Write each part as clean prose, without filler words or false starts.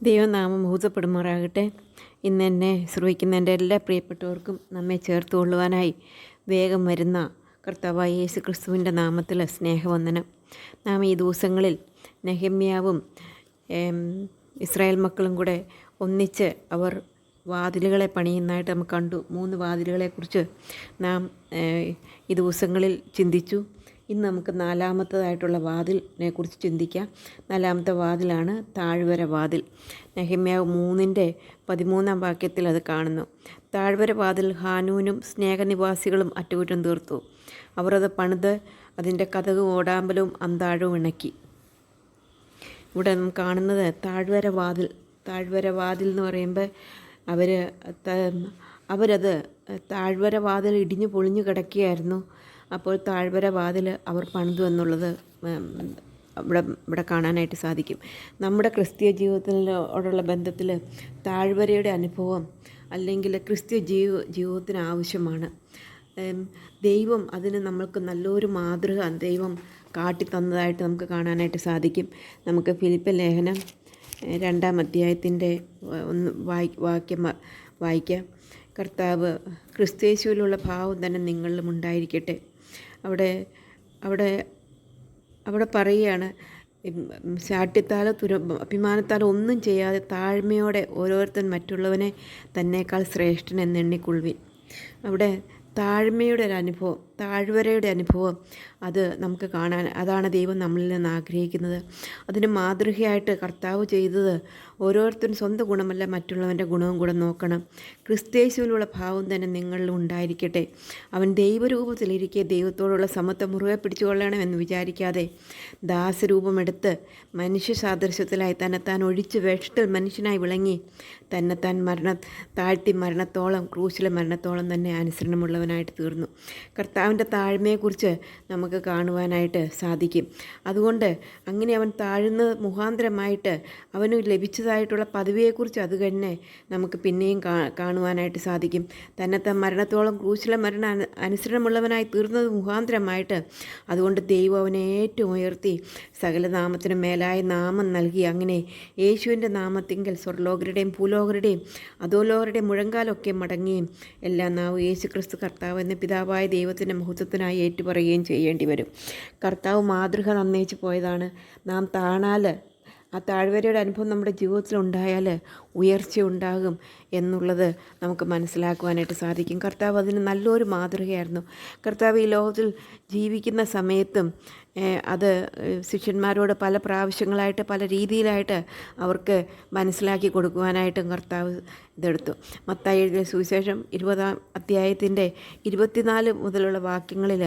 ദൈവനാമം മഹത്വപ്പെടുമാറാകട്ടെ. ഇന്ന് എന്നെ ശ്രവിക്കുന്ന എൻ്റെ എല്ലാ പ്രിയപ്പെട്ടവർക്കും നമ്മെ ചേർത്ത് കൊള്ളുവാനായി വേഗം വരുന്ന കർത്താവായ യേശു ക്രിസ്തുവിൻ്റെ നാമത്തിൽ സ്നേഹവന്ദനം. നാം ഈ ദിവസങ്ങളിൽ നെഹമ്യാവും ഇസ്രായേൽ മക്കളും കൂടെ ഒന്നിച്ച് അവർ വാതിലുകളെ പണിയുന്നതായിട്ട് നമുക്ക് കണ്ടു. 3 വാതിലുകളെക്കുറിച്ച് നാം ഈ ദിവസങ്ങളിൽ ചിന്തിച്ചു. ഇന്ന് നമുക്ക് 4-മത്തേതായിട്ടുള്ള വാതിലിനെ കുറിച്ച് ചിന്തിക്കാം. 4-മത്തെ വാതിലാണ് താഴ്വര വാതിൽ. നെഹമ്യാവ് 3:13 വാക്യത്തിൽ അത് കാണുന്നു. താഴ്വര വാതിൽ ഹാനൂനും സ്നേഹനിവാസികളും അറ്റകുറ്റം തീർത്തു. അവർ അത് പണിത് അതിൻ്റെ കതകും ഓടാമ്പലും അന്താഴവും ഇണക്കി. ഇവിടെ നാം കാണുന്നത് താഴ്വര വാതിൽ. താഴ്വര വാതിൽ എന്ന് പറയുമ്പോൾ അവരത് താഴ്വര വാതിൽ ഇടിഞ്ഞു പൊളിഞ്ഞു കിടക്കുകയായിരുന്നു. അപ്പോൾ താഴ്വര വാതിൽ അവർ പണിതു ഇവിടെ കാണാനായിട്ട് സാധിക്കും. നമ്മുടെ ക്രിസ്തീയ ജീവിതത്തിനോടുള്ള ബന്ധത്തിൽ താഴ്വരയുടെ അനുഭവം അല്ലെങ്കിൽ ക്രിസ്തീയ ജീവിതത്തിന് ആവശ്യമാണ്. ദൈവം അതിന് നമ്മൾക്ക് നല്ലൊരു മാതൃക ദൈവം കാട്ടിത്തന്നതായിട്ട് നമുക്ക് കാണാനായിട്ട് സാധിക്കും. നമുക്ക് ഫിലിപ്പിയർ ലേഖനം 2-ാം അധ്യായത്തിൻ്റെ വാക്യം വായിക്കാം. കർത്താവ് ക്രിസ്തയേശുവിലുള്ള ഭാവം തന്നെ നിങ്ങളിലും ഉണ്ടായിരിക്കട്ടെ. അവിടെ പറയുകയാണ്, ശാഠ്യത്താലോ അഭിമാനത്താലോ ഒന്നും ചെയ്യാതെ താഴ്മയോടെ ഓരോരുത്തൻ മറ്റുള്ളവനെ തന്നേക്കാൾ ശ്രേഷ്ഠൻ എന്നെണ്ണിക്കൊള്ളുവിൻ. അവിടെ താഴ്മയുടെ ഒരു അനുഭവം, താഴ്വരയുടെ അനുഭവം അത് നമുക്ക് കാണാൻ, അതാണ് ദൈവം നമ്മളിൽ നിന്ന് ആഗ്രഹിക്കുന്നത്. അതിന് മാതൃകയായിട്ട് കർത്താവ് ചെയ്തത് ഓരോരുത്തരും സ്വന്തം ഗുണമല്ല മറ്റുള്ളവൻ്റെ ഗുണവും കൂടെ നോക്കണം. ക്രിസ്തയേശുവിലുള്ള ഭാവം തന്നെ നിങ്ങളിൽ ഉണ്ടായിരിക്കട്ടെ. അവൻ ദൈവരൂപത്തിലിരിക്കെ ദൈവത്തോടുള്ള സമത്വം മുറുകെ പിടിച്ചുകൊള്ളണമെന്ന് വിചാരിക്കാതെ ദാസരൂപമെടുത്ത് മനുഷ്യ സാദൃശ്യത്തിലായി തന്നെത്താൻ ഒഴിച്ച് വേഷത്തിൽ മനുഷ്യനായി വിളങ്ങി തന്നെത്താൻ താഴ്ത്തി മരണത്തോളം, ക്രൂശിലെ മരണത്തോളം തന്നെ അനുസരണമുള്ളവനായിട്ട് തീർന്നു. കർത്താവിൻ്റെ താഴ്മയെക്കുറിച്ച് നമുക്ക് കാണുവാനായിട്ട് സാധിക്കും. അതുകൊണ്ട് അങ്ങനെ അവൻ താഴ്ന്ന മുഖാന്തരമായിട്ട് അവന് ലഭിച്ചതായിട്ടുള്ള പദവിയെക്കുറിച്ച് അത് തന്നെ നമുക്ക് പിന്നെയും കാണുവാനായിട്ട് സാധിക്കും. തന്നെത്താൻ മരണത്തോളം, ക്രൂശിലെ അനുസരണമുള്ളവനായി തീർന്നത് മുഖാന്തരമായിട്ട് അതുകൊണ്ട് ദൈവം അവനെ ഏറ്റവും ഉയർത്തി സകല നാമത്തിനും മേലായ നാമം നൽകി. അങ്ങനെ യേശുവിൻ്റെ നാമത്തിങ്കൽ സ്വർലോകരുടെയും ഭൂലോകരുടെയും അധോലോകരുടെയും മുഴങ്കാലൊക്കെ മടങ്ങുകയും എല്ലാ നാവും യേശു ക്രിസ്തു കർത്താവ് എന്ന പിതാവായ ദൈവത്തിൻ്റെ മഹത്വത്തിനായി ഏറ്റുപറയുകയും ചെയ്യേണ്ടി വരും. കർത്താവ് മാതൃക നന്നയിച്ച് പോയതാണ്. നാം താണാൽ, ആ താഴ്വരയുടെ അനുഭവം നമ്മുടെ ജീവിതത്തിൽ ഉണ്ടായാൽ ഉയർച്ച ഉണ്ടാകും എന്നുള്ളത് നമുക്ക് മനസ്സിലാക്കുവാനായിട്ട് സാധിക്കും. കർത്താവ് അതിന് നല്ലൊരു മാതൃകയായിരുന്നു. കർത്താവ് ഈ ലോകത്തിൽ ജീവിക്കുന്ന സമയത്തും അത് ശിഷ്യന്മാരോട് പല പ്രാവശ്യങ്ങളായിട്ട് പല രീതിയിലായിട്ട് അവർക്ക് മനസ്സിലാക്കി കൊടുക്കുവാനായിട്ടും കർത്താവ് ഇതെടുത്തു. മത്തായി എഴുതിയ സുവിശേഷം 20-ാം അധ്യായത്തിൻ്റെ 24 മുതലുള്ള വാക്യങ്ങളിൽ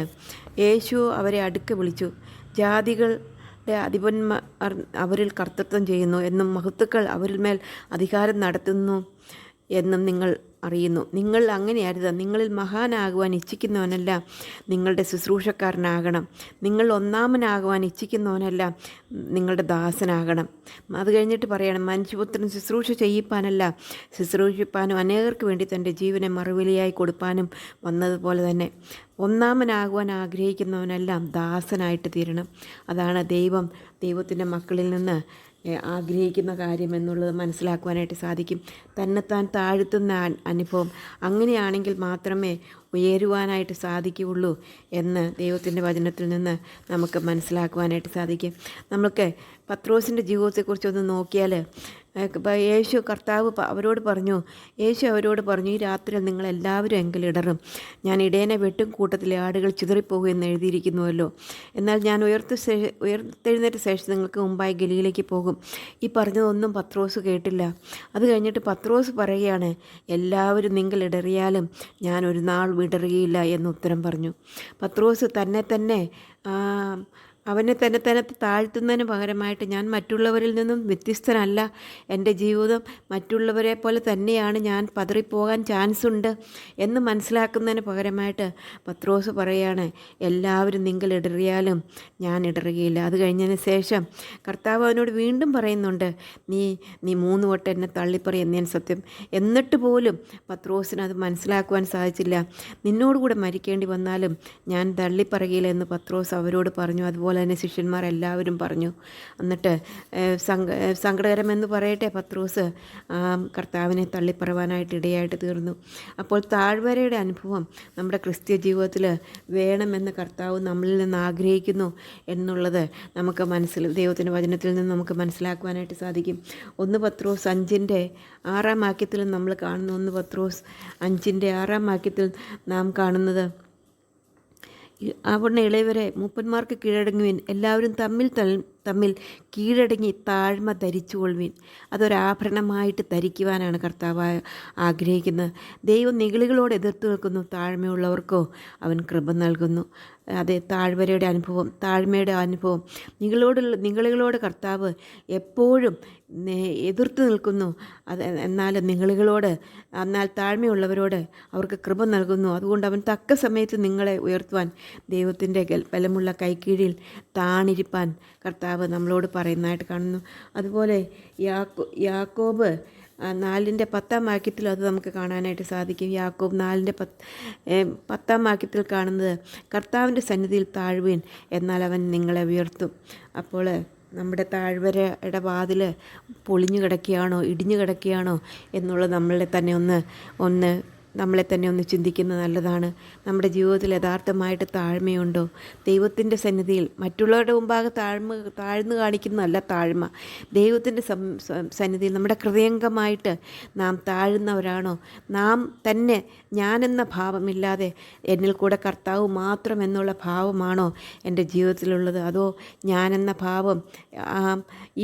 യേശു അവരെ അടുക്ക വിളിച്ചു, ജാതികൾ അധിപന്മാർ അവരിൽ കർത്തൃത്വം ചെയ്യുന്നു എന്നും മഹത്തുക്കൾ അവരിൽ മേൽ അധികാരം നടത്തുന്നു എന്നും നിങ്ങൾ അറിയുന്നു. നിങ്ങൾ അങ്ങനെയരുത്. നിങ്ങളിൽ മഹാനാകുവാൻ ഇച്ഛിക്കുന്നവനല്ല നിങ്ങളുടെ ശുശ്രൂഷക്കാരനാകണം. നിങ്ങൾ ഒന്നാമനാകുവാൻ ഇച്ഛിക്കുന്നവനല്ല നിങ്ങളുടെ ദാസനാകണം. അത് കഴിഞ്ഞിട്ട് പറയണം, മനുഷ്യപുത്രൻ ശുശ്രൂഷ ചെയ്യിപ്പാനല്ല ശുശ്രൂഷിപ്പാനും അനേകർക്ക് വേണ്ടി തൻ്റെ ജീവനെ മറുവിലയായി കൊടുപ്പാനും വന്നതുപോലെ തന്നെ ഒന്നാമനാകുവാൻ ആഗ്രഹിക്കുന്നവനെല്ലാം ദാസനായിട്ട് തീരണം. അതാണ് ദൈവത്തിൻ്റെ മക്കളിൽ നിന്ന് ആഗ്രഹിക്കുന്ന കാര്യം എന്നുള്ളത് മനസ്സിലാക്കുവാനായിട്ട് സാധിക്കും. തന്നെത്താൻ താഴ്ത്തുന്ന അനുഭവം, അങ്ങനെയാണെങ്കിൽ മാത്രമേ ഉയരുവാനായിട്ട് സാധിക്കുകയുള്ളൂ എന്ന് ദൈവത്തിൻ്റെ വചനത്തിൽ നിന്ന് നമുക്ക് മനസ്സിലാക്കുവാനായിട്ട് സാധിക്കും. നമുക്ക് പത്രോസിൻ്റെ ജീവിതത്തെക്കുറിച്ചൊന്ന് നോക്കിയാൽ അവരോട് പറഞ്ഞു, ഈ രാത്രിയിൽ നിങ്ങളെല്ലാവരും എങ്കിലിടറും. ഞാൻ ഇടയനെ വെട്ടും, കൂട്ടത്തിലെ ആടുകൾ ചിതറിപ്പോകും എന്ന് എഴുതിയിരിക്കുന്നുവല്ലോ. എന്നാൽ ഞാൻ ഉയർത്തെഴുന്നേറ്റ ശേഷം നിങ്ങൾക്ക് മുമ്പായി ഗലീലയ്ക്ക് പോകും. ഈ പറഞ്ഞതൊന്നും പത്രോസ് കേട്ടില്ല. അത് കഴിഞ്ഞിട്ട് പത്രോസ് പറയുകയാണ്, എല്ലാവരും നിങ്ങളിടറിയാലും ഞാൻ ഒരു നാൾ വിടറുകയില്ല എന്ന് ഉത്തരം പറഞ്ഞു. പത്രോസ് തന്നെ അവനെ തന്നെ താഴ്ത്തുന്നതിന് പകരമായിട്ട് ഞാൻ മറ്റുള്ളവരിൽ നിന്നും വ്യത്യസ്തനല്ല, എൻ്റെ ജീവിതം മറ്റുള്ളവരെ പോലെ തന്നെയാണ്, ഞാൻ പതറിപ്പോകാൻ ചാൻസ് ഉണ്ട് എന്ന് മനസ്സിലാക്കുന്നതിന് പകരമായിട്ട് പത്രോസ് പറയുകയാണ്, എല്ലാവരും നിങ്ങൾ ഇടറിയാലും ഞാൻ ഇടറുകയില്ല. അത് കഴിഞ്ഞതിന് ശേഷം കർത്താവ് അവനോട് വീണ്ടും പറയുന്നുണ്ട്, നീ 3 വട്ടം എന്നെ തള്ളിപ്പറയും ഞാൻ സത്യം. എന്നിട്ട് പോലും പത്രോസിന് അത് മനസ്സിലാക്കുവാൻ സാധിച്ചില്ല. നിന്നോടുകൂടെ മരിക്കേണ്ടി വന്നാലും ഞാൻ തള്ളിപ്പറയുകയില്ല എന്ന് പത്രോസ് അവരോട് പറഞ്ഞു. അതുപോലെ തന്നെ ശിഷ്യന്മാരെല്ലാവരും പറഞ്ഞു. എന്നിട്ട് സങ്കടകരമെന്ന് പറയട്ടെ, പത്രോസ് കർത്താവിനെ തള്ളിപ്പറവാനായിട്ട് ഇടയായിട്ട് തീർന്നു. അപ്പോൾ താഴ്വരയുടെ അനുഭവം നമ്മുടെ ക്രിസ്തീയ ജീവിതത്തിൽ വേണമെന്ന് കർത്താവ് നമ്മളിൽ നിന്ന് ആഗ്രഹിക്കുന്നു എന്നുള്ളത് നമുക്ക് ദൈവത്തിൻ്റെ വചനത്തിൽ നിന്ന് നമുക്ക് മനസ്സിലാക്കുവാനായിട്ട് സാധിക്കും. 1 പത്രോസ് 5:6 വാക്യത്തിൽ നമ്മൾ കാണുന്നു. 1 പത്രോസ് 5:6 വാക്യത്തിൽ നാം കാണുന്നത്, അവിടെ ഇളയവരെ മൂപ്പന്മാർക്ക് കീഴടങ്ങുവിൻ, എല്ലാവരും തമ്മിൽ കീഴടങ്ങി താഴ്മ ധരിച്ചുകൊള്ളുവിൻ. അതൊരാഭരണമായിട്ട് ധരിക്കുവാനാണ് കർത്താവ് ആഗ്രഹിക്കുന്നത്. ദൈവം നിഗളികളോട് എതിർത്ത് നിൽക്കുന്നു, താഴ്മയുള്ളവർക്കോ അവൻ കൃപ നൽകുന്നു. അതെ, താഴ്വരയുടെ അനുഭവം, താഴ്മയുടെ അനുഭവം. നിഗളികളോട് കർത്താവ് എപ്പോഴും എതിർത്ത് നിൽക്കുന്നു. എന്നാൽ താഴ്മയുള്ളവരോട് അവർക്ക് കൃപ നൽകുന്നു. അതുകൊണ്ട് അവൻ തക്ക സമയത്ത് നിങ്ങളെ ഉയർത്തുവാൻ, ദൈവത്തിൻ്റെ ബലമുള്ള കൈക്കീഴിൽ താണിരിപ്പാൻ കർത്താവ് നമ്മളോട് പറയുന്നതായിട്ട് കാണുന്നു. അതുപോലെ യാക്കോബ് 4:10 വാക്യത്തിൽ അത് നമുക്ക് കാണാനായിട്ട് സാധിക്കും. യാക്കോബ് 4:10 വാക്യത്തിൽ കാണുന്നത്, കർത്താവിൻ്റെ സന്നിധിയിൽ താഴ്വീൻ, എന്നാൽ അവൻ നിങ്ങളെ ഉയർത്തും. അപ്പോൾ നമ്മുടെ താഴ്വരയുടെ വാതിൽ പൊളിഞ്ഞു കിടക്കുകയാണോ, ഇടിഞ്ഞു കിടക്കുകയാണോ എന്നുള്ളത് നമ്മളെ തന്നെ ഒന്ന് ചിന്തിക്കുന്നത് നല്ലതാണ്. നമ്മുടെ ജീവിതത്തിൽ യഥാർത്ഥമായിട്ട് താഴ്മയുണ്ടോ? ദൈവത്തിൻ്റെ സന്നിധിയിൽ മറ്റുള്ളവരുടെ മുമ്പാകെ താഴ്ന്നു കാണിക്കുന്നതല്ല താഴ്മ. ദൈവത്തിൻ്റെ സന്നിധിയിൽ നമ്മുടെ ഹൃദയംഗമായിട്ട് നാം താഴുന്നവരാണോ? നാം തന്നെ ഞാനെന്ന ഭാവമില്ലാതെ എന്നിൽ കൂടെ കർത്താവ് മാത്രം എന്നുള്ള ഭാവമാണോ എൻ്റെ ജീവിതത്തിലുള്ളത്? അതോ ഞാനെന്ന ഭാവം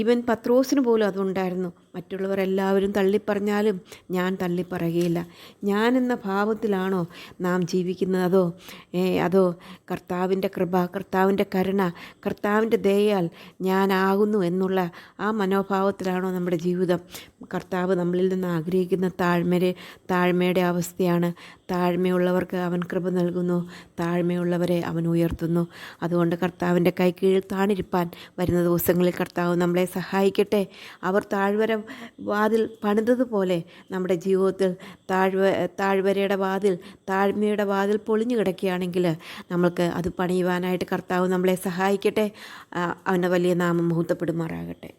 ഈവൻ പത്രോസിന് പോലും അതുണ്ടായിരുന്നു. മറ്റുള്ളവർ എല്ലാവരും തള്ളിപ്പറഞ്ഞാലും ഞാൻ തള്ളിപ്പറയുകയില്ല. ഞാനെന്ന ഭാവത്തിലാണോ നാം ജീവിക്കുന്നത്? അതോ കർത്താവിൻ്റെ കൃപ, കർത്താവിൻ്റെ കരുണ, കർത്താവിൻ്റെ ദയയാൽ ഞാനാകുന്നു എന്നുള്ള ആ മനോഭാവത്തിലാണോ നമ്മുടെ ജീവിതം? കർത്താവ് നമ്മളിൽ നിന്ന് ആഗ്രഹിക്കുന്ന താഴ്മയുടെ അവസ്ഥയാണ്. താഴ്മയുള്ളവർക്ക് അവൻ കൃപ നൽകുന്നു, താഴ്മയുള്ളവരെ അവൻ ഉയർത്തുന്നു. അതുകൊണ്ട് കർത്താവിൻ്റെ കൈക്കീഴിൽ താണിരിപ്പാൻ വരുന്ന ദിവസങ്ങളിൽ കർത്താവ് നമ്മളെ സഹായിക്കട്ടെ. അവർ താഴ്വര വാതിൽ പണിതതുപോലെ നമ്മുടെ ജീവിതത്തിൽ താഴ്വരയുടെ വാതിൽ, താഴ്മയുടെ വാതിൽ പൊളിഞ്ഞു കിടക്കുകയാണെങ്കിൽ നമ്മൾക്ക് അത് പണിയുവാനായിട്ട് കർത്താവ് നമ്മളെ സഹായിക്കട്ടെ. അവൻ്റെ വലിയ നാമം മഹത്വപ്പെടുമാറാകട്ടെ.